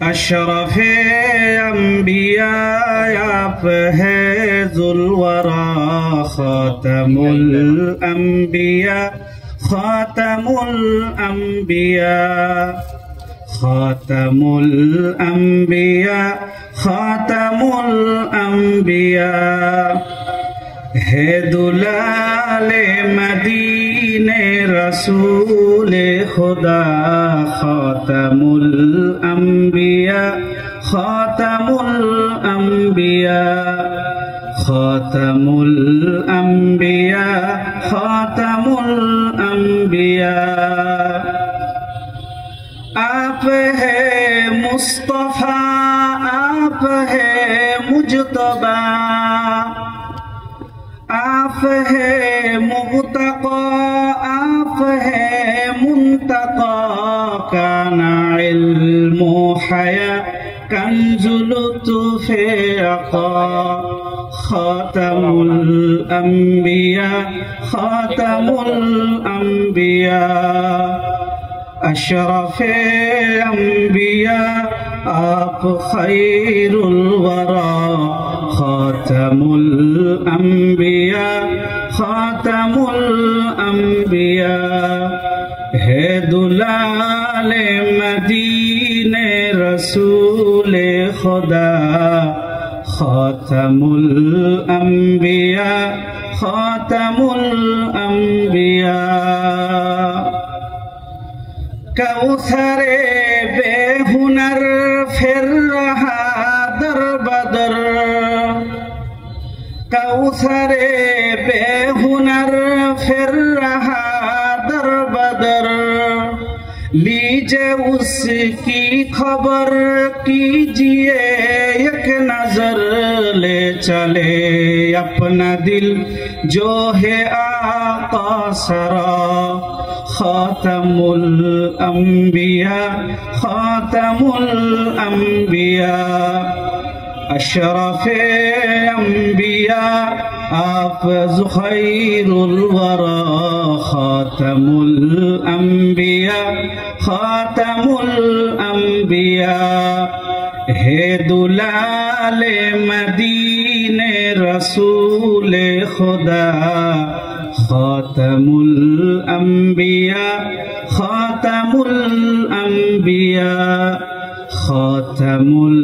अशरफ अंबिया आप है ज़ुल्वरा खातमुल अंबिया खातमुल अंबिया खातमुल अंबिया खातमुल अंबिया है दुलाले मदीने रसूल खुदा खातमुल अंबिया खातमुल अंबिया खातमुल अंबिया खातमुल अंबिया आप है मुस्तफा आप है मुजतबा आप है मुबतका आप है मुंतका काना इल्मु हया कंजुल तुफे अका खातमुल अंबिया खातमुल अंबिया अशरफ अंबिया आप खैरुल वरा खातमुल अंबिया खातमुल अंबिया है दुलाले मदीने रसूल खुदा खातमुल अंबिया खातमुल अंबिया कौसरे बेहुनर फिर रहा दर बदर कौसरे बेहुनर फिर रहा दर बदर लीजिए उसकी खबर कीजिए एक नजर ले चले अपना दिल जो है आका सरा खातमुल अंबिया खातमुल अंबिया अशरफ अंबिया आप ज़ुखैरुल वरा खातमुल अंबिया खातमुल अंबिया है दुलाले मदीने रसूल खुदा खातमुल अंबिया खातमुल अंबिया खातमुल